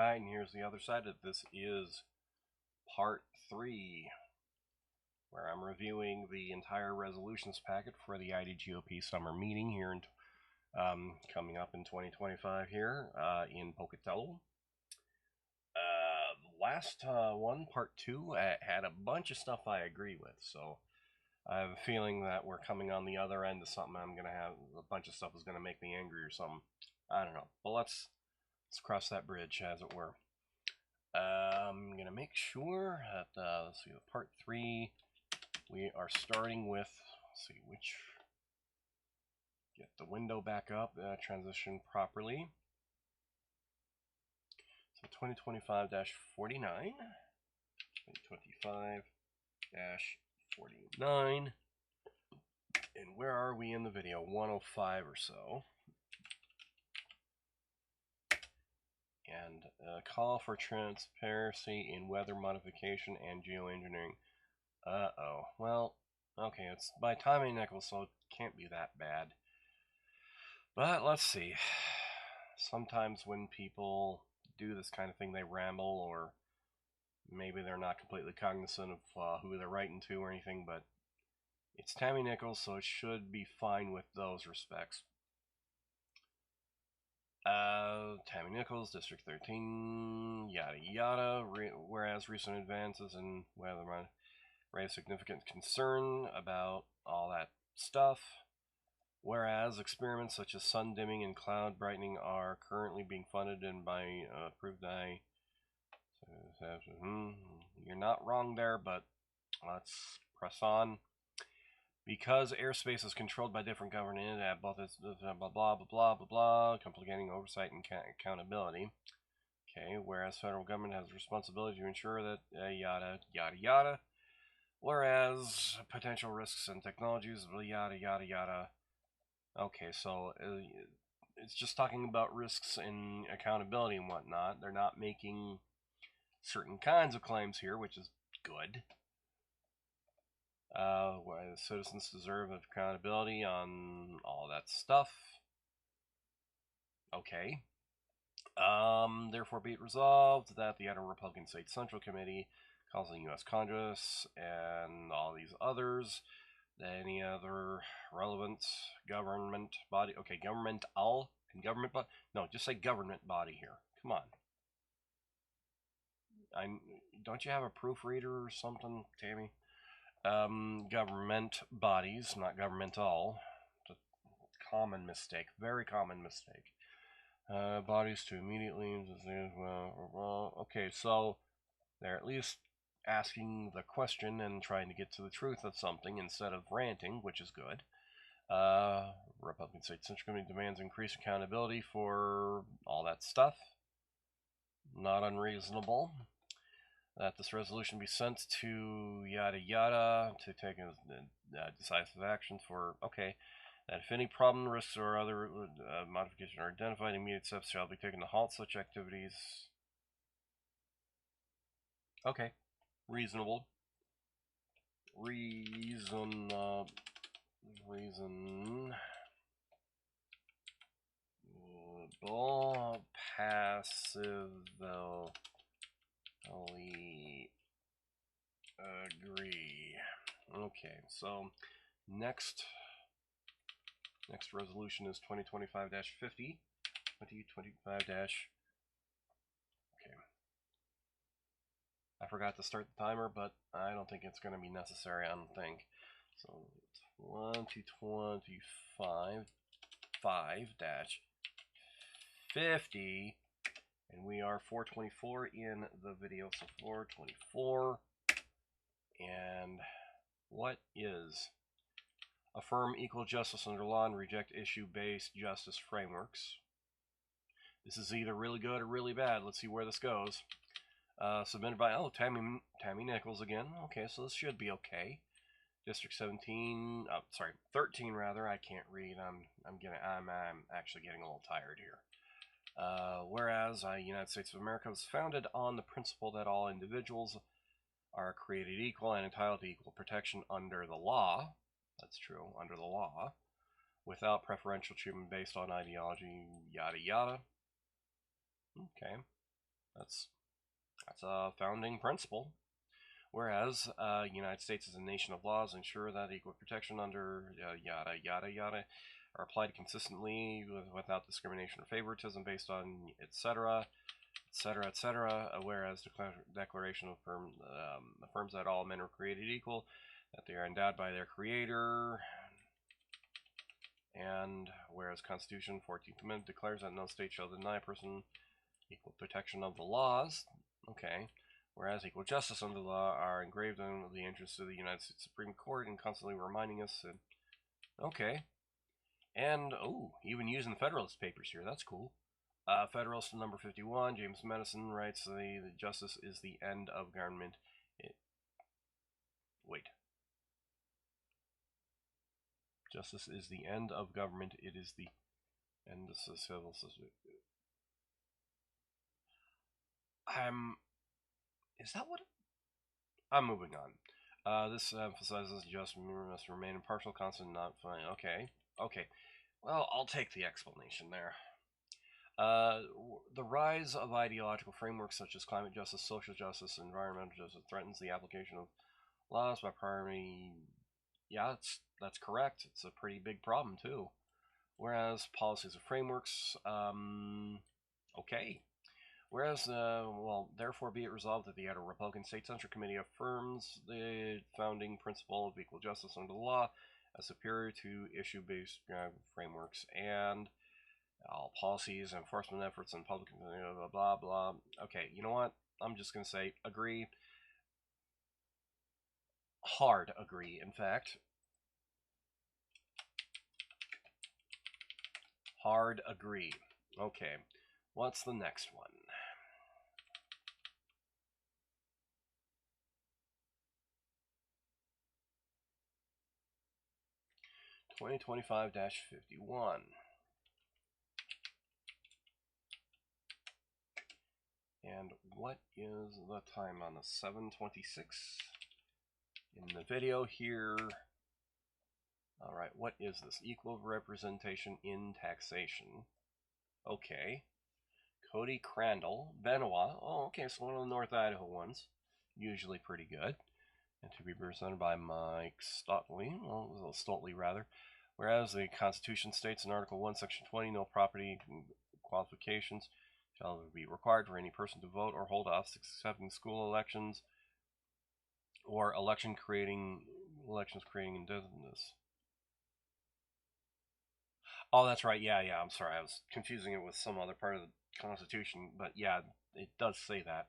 side and here's the other side. This is part 3, where I'm reviewing the entire resolutions packet for the IDGOP summer meeting here in, coming up in 2025 here in Pocatello. The last one, part 2, had a bunch of stuff I agree with, so I have a feeling that we're coming on the other end of something. I'm gonna have a bunch of stuff is gonna make me angry or something. I don't know, but let's cross that bridge, as it were. I'm gonna make sure that let's see, part 3. We are starting with, let's see, get the window back up, transition properly. So 2025-49, 2025-49, and where are we in the video? 105 or so. And call for transparency in weather modification and geoengineering. Well, okay, it's by Tommy Nichols, so it can't be that bad. But let's see. Sometimes when people do this kind of thing, they ramble, or maybe they're not completely cognizant of who they're writing to or anything, but it's Tammy Nichols, so it should be fine with those respects. Tammy Nichols, District 13, yada yada. Whereas recent advances in weather raise significant concern about all that stuff. Whereas experiments such as sun dimming and cloud brightening are currently being funded and by approved by. You're not wrong there, but let's press on. Because airspace is controlled by different government at both its blah blah blah blah blah blah, complicating oversight and accountability. Okay, whereas federal government has responsibility to ensure that yada yada yada. Whereas potential risks and technologies, yada yada yada. Okay, so it's just talking about risks and accountability and whatnot. They're not making certain kinds of claims here, which is good. Where the citizens deserve accountability on all that stuff. Okay. Therefore be it resolved that the Idaho Republican State Central Committee calls on the U.S. Congress and all these others, any other relevant government body. Okay, governmental and government body. No, just say government body here. Come on. Don't you have a proofreader or something, Tammy? Government bodies, not governmental. It's a common mistake, very common mistake. Bodies to immediately, okay, so they're at least asking the question and trying to get to the truth of something instead of ranting, which is good. Republican State Central Committee demands increased accountability for all that stuff. Not unreasonable. That this resolution be sent to yada yada to take decisive action for, okay, that if any problem, risks, or other modifications are identified, immediate steps shall be taken to halt such activities. Okay, reasonable. Reasonable, passively agree. Okay, so next resolution is 2025-50. 2025- okay. I forgot to start the timer, but I don't think it's going to be necessary, I don't think. So 2025-5-50, and we are 424 in the video, so 424. And what is affirm equal justice under law and reject issue-based justice frameworks? This is either really good or really bad. Let's see where this goes. Submitted by Tammy Nichols again. Okay, so this should be okay. District 17, sorry, 13 rather. I can't read. I'm actually getting a little tired here. Whereas the United States of America was founded on the principle that all individuals are created equal and entitled to equal protection under the law. That's true, under the law, without preferential treatment based on ideology, yada yada. Okay. That's a founding principle. Whereas United States is a nation of laws, ensure that equal protection under yada yada yada are applied consistently without discrimination or favoritism based on etc. etc. etc. Whereas the Declaration affirms that all men are created equal, that they are endowed by their Creator, and whereas Constitution 14th Amendment declares that no state shall deny a person equal protection of the laws. Okay. Whereas equal justice under the law are engraved in the interests of the United States Supreme Court and constantly reminding us that, okay. And, oh, even using the Federalist Papers here, that's cool. Federalist number 51, James Madison writes, the justice is the end of government. Justice is the end of government. It is the end of civil society. Is that what? I'm moving on. This emphasizes justice must remain impartial, constant, not fine. Okay. Well, I'll take the explanation there. The rise of ideological frameworks such as climate justice, social justice, environmental justice threatens the application of laws by primary. Yeah, that's correct. It's a pretty big problem too. Whereas policies or frameworks, okay. Whereas, well, therefore be it resolved that the Idaho Republican State Central Committee affirms the founding principle of equal justice under the law as superior to issue-based frameworks, and all policies, enforcement efforts, and public blah, blah, blah. Okay, you know what? I'm just going to say agree. Hard agree, in fact. Hard agree. Okay, what's the next one? (2025-51). And what is the time on the 7:26 in the video here? All right, what is this? Equal representation in taxation. Okay. Cody Crandall, Benoit. Oh, okay, so one of the North Idaho ones. Usually pretty good. And to be presented by Mike Stotley. Well, Stotley, rather. Whereas the Constitution states in Article 1, Section 20, no property qualifications shall be required for any person to vote or hold office except in school elections or elections creating indebtedness. Oh, that's right. Yeah. I'm sorry. I was confusing it with some other part of the Constitution, but yeah, it does say that.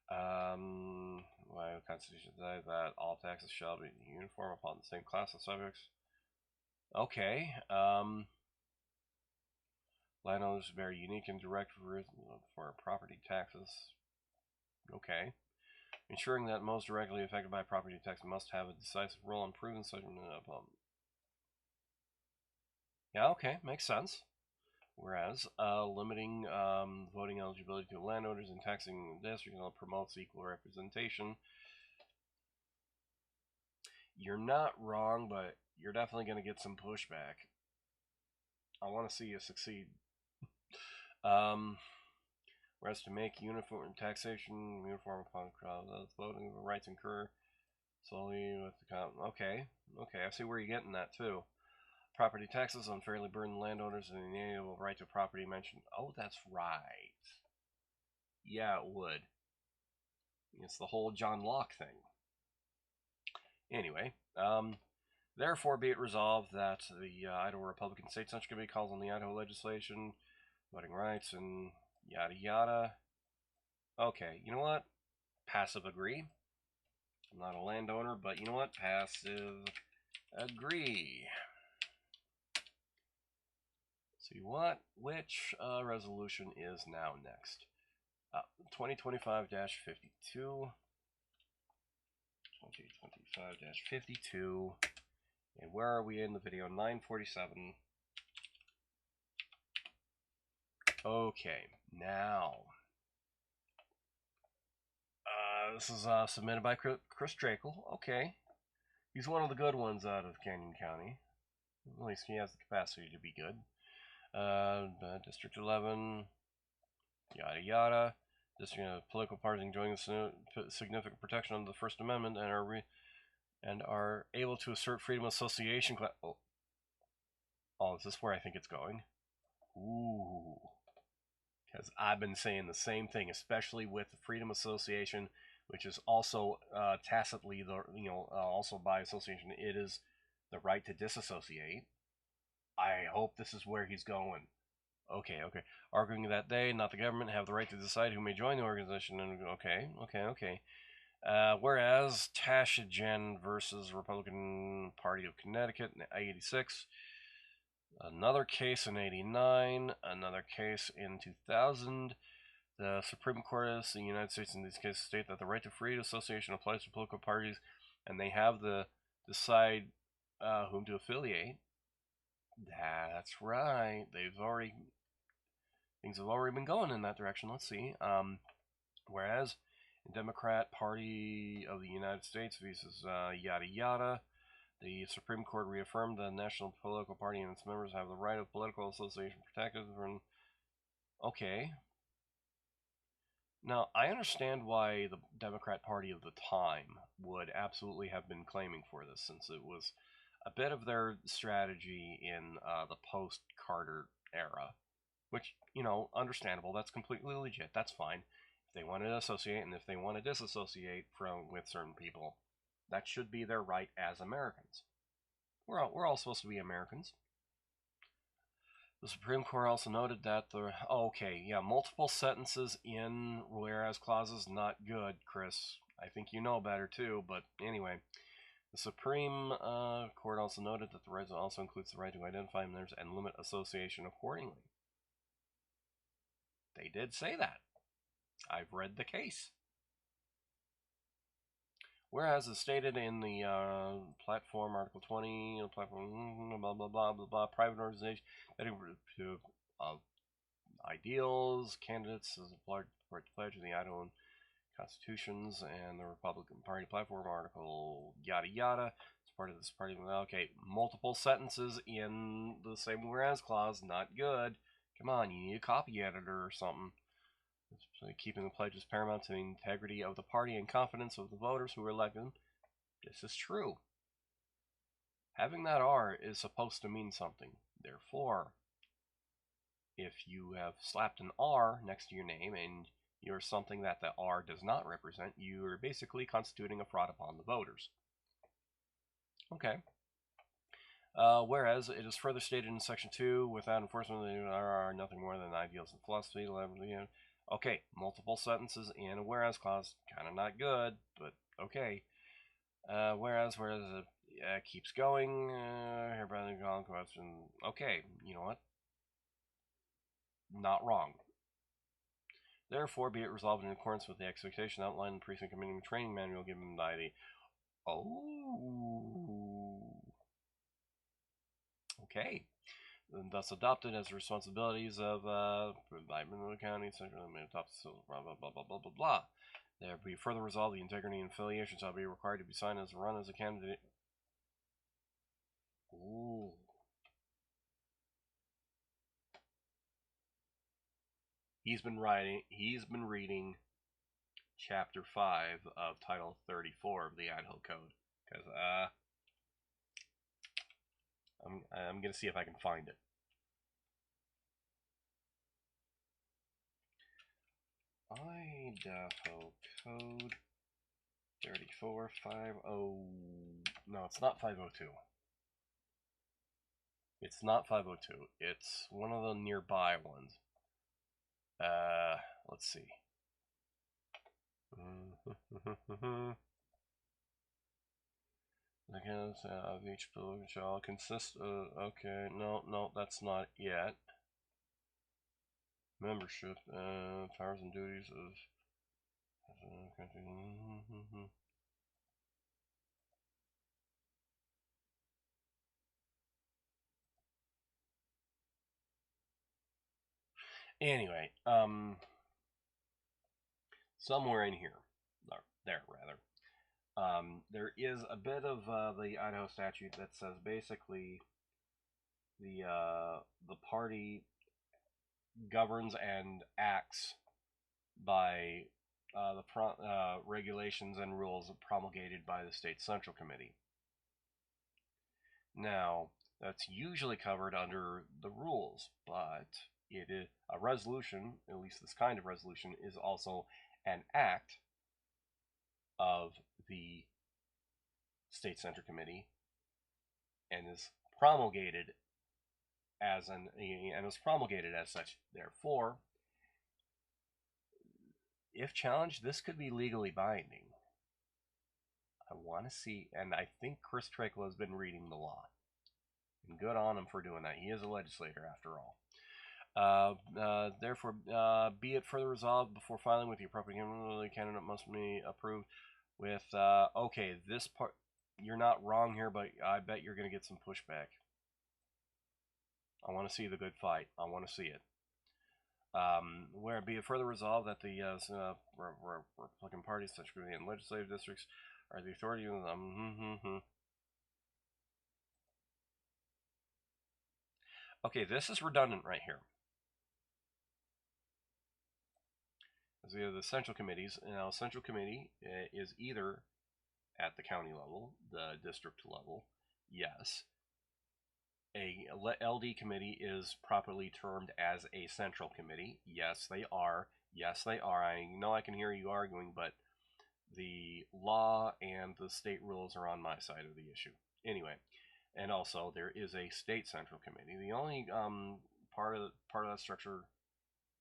Why the Constitution says that all taxes shall be uniform upon the same class of subjects. Okay. Landowners bear unique and direct for property taxes. Okay. Ensuring that most directly affected by property tax must have a decisive role in proving such. Yeah, okay, makes sense. Whereas limiting voting eligibility to landowners and taxing the district promotes equal representation. You're not wrong, but you're definitely going to get some pushback. I want to see you succeed. Whereas to make uniform taxation uniform upon voting rights incur solely with the okay, I see where you're getting that too. Property taxes unfairly burden landowners and the inalienable right to property mentioned. Oh, that's right. Yeah, it would. It's the whole John Locke thing. Anyway, therefore be it resolved that the Idaho Republican State Central Committee calls on the Idaho legislation, voting rights, and yada yada. Okay, you know what? Passive agree. I'm not a landowner, but you know what? Passive agree. See what? Which resolution is now next? 2025-52. 2025-52. And where are we in the video? 9:47. Okay, now. This is submitted by Chris Drakel. Okay. He's one of the good ones out of Canyon County. At least he has the capacity to be good. District 11, yada yada. Political parties enjoying significant protection under the First Amendment and are able to assert freedom of association. Oh, is this where I think it's going? Ooh. Because I've been saying the same thing, especially with the freedom of association, which is also tacitly, also by association, it is the right to disassociate. I hope this is where he's going. Okay. Arguing that they, not the government, have the right to decide who may join the organization. And okay. Whereas Tashigen versus Republican Party of Connecticut in 86, another case in 89, another case in 2000. The Supreme Court of the United States in these cases state that the right to free association applies to political parties, and they have to decide whom to affiliate. That's right. Things have already been going in that direction. Let's see. Whereas in Democrat Party of the United States versus yada yada, the Supreme Court reaffirmed the National Political Party and its members have the right of political association protected from. Okay. Now, I understand why the Democrat Party of the time would absolutely have been claiming for this, since it was a bit of their strategy in the post-Carter era, which, understandable. That's completely legit. That's fine. If they want to associate and if they want to disassociate with certain people, that should be their right as Americans. We're all supposed to be Americans. The Supreme Court also noted that multiple sentences in whereas clauses not good, Chris. I think you know better too, but anyway. The Supreme Court also noted that the right also includes the right to identify members and limit association accordingly. They did say that. I've read the case. Whereas as stated in the platform, Article 20, platform, blah, blah, blah, blah, blah, private organization, to ideals, candidates as a part to pledge of the Idaho constitutions and the Republican Party platform, article yada yada. It's part of this party. Okay, multiple sentences in the same whereas clause, not good. Come on, you need a copy editor or something. Keeping the pledges paramount to the integrity of the party and confidence of the voters who elected them. This is true. Having that R is supposed to mean something. Therefore, if you have slapped an R next to your name and you're something that the R does not represent, you are basically constituting a fraud upon the voters. Okay. Whereas it is further stated in Section 2, without enforcement, there are nothing more than ideals and philosophy. Okay, multiple sentences in a whereas clause, kind of not good, but okay. Whereas it keeps going. Question. Okay, you know what? Not wrong. Therefore, be it resolved in accordance with the expectation outlined in the Precinct Committee training manual given by the. Okay. And thus adopted as the responsibilities of the county, central blah blah blah blah blah blah blah. There be further resolved the integrity and affiliation shall be required to be signed as run as a candidate. Ooh. He's been reading Chapter 5 of Title 34 of the Idaho Code. Because, I'm going to see if I can find it. Idaho Code 3450. No, it's not 502. It's not 502. It's one of the nearby ones. Let's see. The candidates of each bill shall consist of. Okay, no, that's not yet. Membership, powers and duties of. Anyway, somewhere in here, there is a bit of the Idaho statute that says basically the party governs and acts by the regulations and rules promulgated by the State Central Committee. Now, that's usually covered under the rules, but it is a resolution, at least this kind of resolution, is also an act of the State Central Committee and is promulgated as such. Therefore, if challenged, this could be legally binding. I want to see, and I think Chris Trakla has been reading the law. And good on him for doing that. He is a legislator, after all. Therefore, be it further resolved, before filing with the appropriate candidate must be approved with, okay, this part, you're not wrong here, but I bet you're going to get some pushback. I want to see the good fight. I want to see it. Where be it further resolved that the Republican Party, such and legislative districts, are the authority of Okay, this is redundant right here. As we have the central committees, now central committee is either at the county level, the district level, yes. A LD committee is properly termed as a central committee. Yes, they are. Yes, they are. I know I can hear you arguing, but the law and the state rules are on my side of the issue. Anyway, and also there is a state central committee. The only part of that structure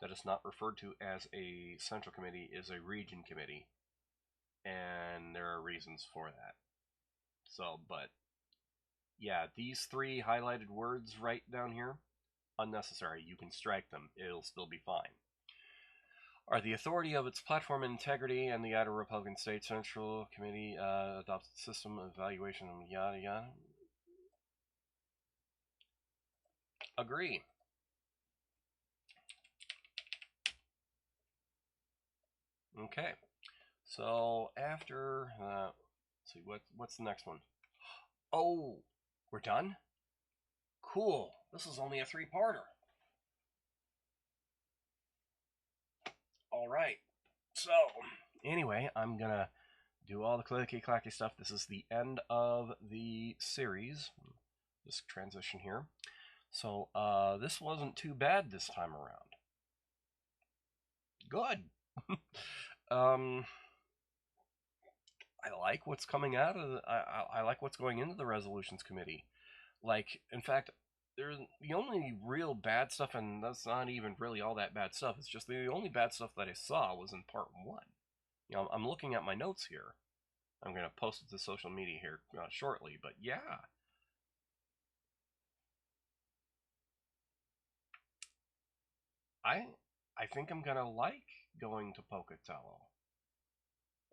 that is not referred to as a central committee is a region committee, and there are reasons for that. So, but yeah, these three highlighted words right down here, unnecessary. You can strike them. It'll still be fine. Are the authority of its platform and integrity, and the Idaho Republican State Central Committee adopts the system of evaluation, yada yada. Agree. Okay. So after, let's see, what's the next one? Oh, we're done? Cool. This is only a 3-parter. All right. So, anyway, I'm going to do all the clicky-clacky stuff. This is the end of the series. Just transition here. So, this wasn't too bad this time around. Good. I like what's coming out of I like what's going into the resolutions committee. Like, in fact, there's the only real bad stuff, and that's not even really all that bad stuff. It's just the only bad stuff that I saw was in part 1. You know, I'm looking at my notes here. I'm going to post it to social media here shortly, but yeah. I think I'm going to like going to Pocatello.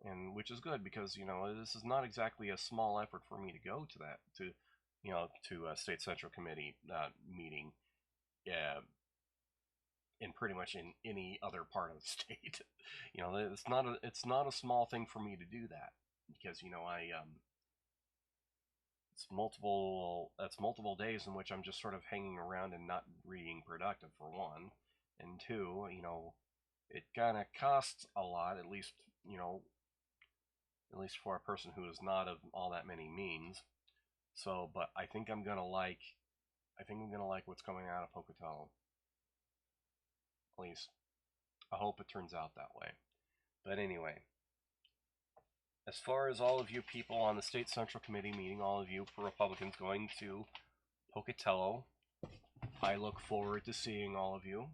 And which is good, because, you know, this is not exactly a small effort for me to go to that, to a State Central Committee meeting, in pretty much in any other part of the state. You know, it's not a small thing for me to do that, because, you know, it's multiple days in which I'm just sort of hanging around and not being productive, for one, and two, you know, it kind of costs a lot, at least, you know, at least for a person who is not of all that many means. So, but I think I'm gonna like what's coming out of Pocatello. At least, I hope it turns out that way. But anyway, as far as all of you people on the State Central Committee meeting, all of you Republicans going to Pocatello, I look forward to seeing all of you.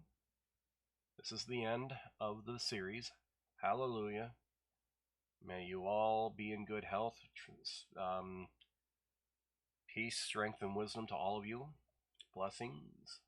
This is the end of the series. Hallelujah. May you all be in good health. Peace, strength, and wisdom to all of you. Blessings.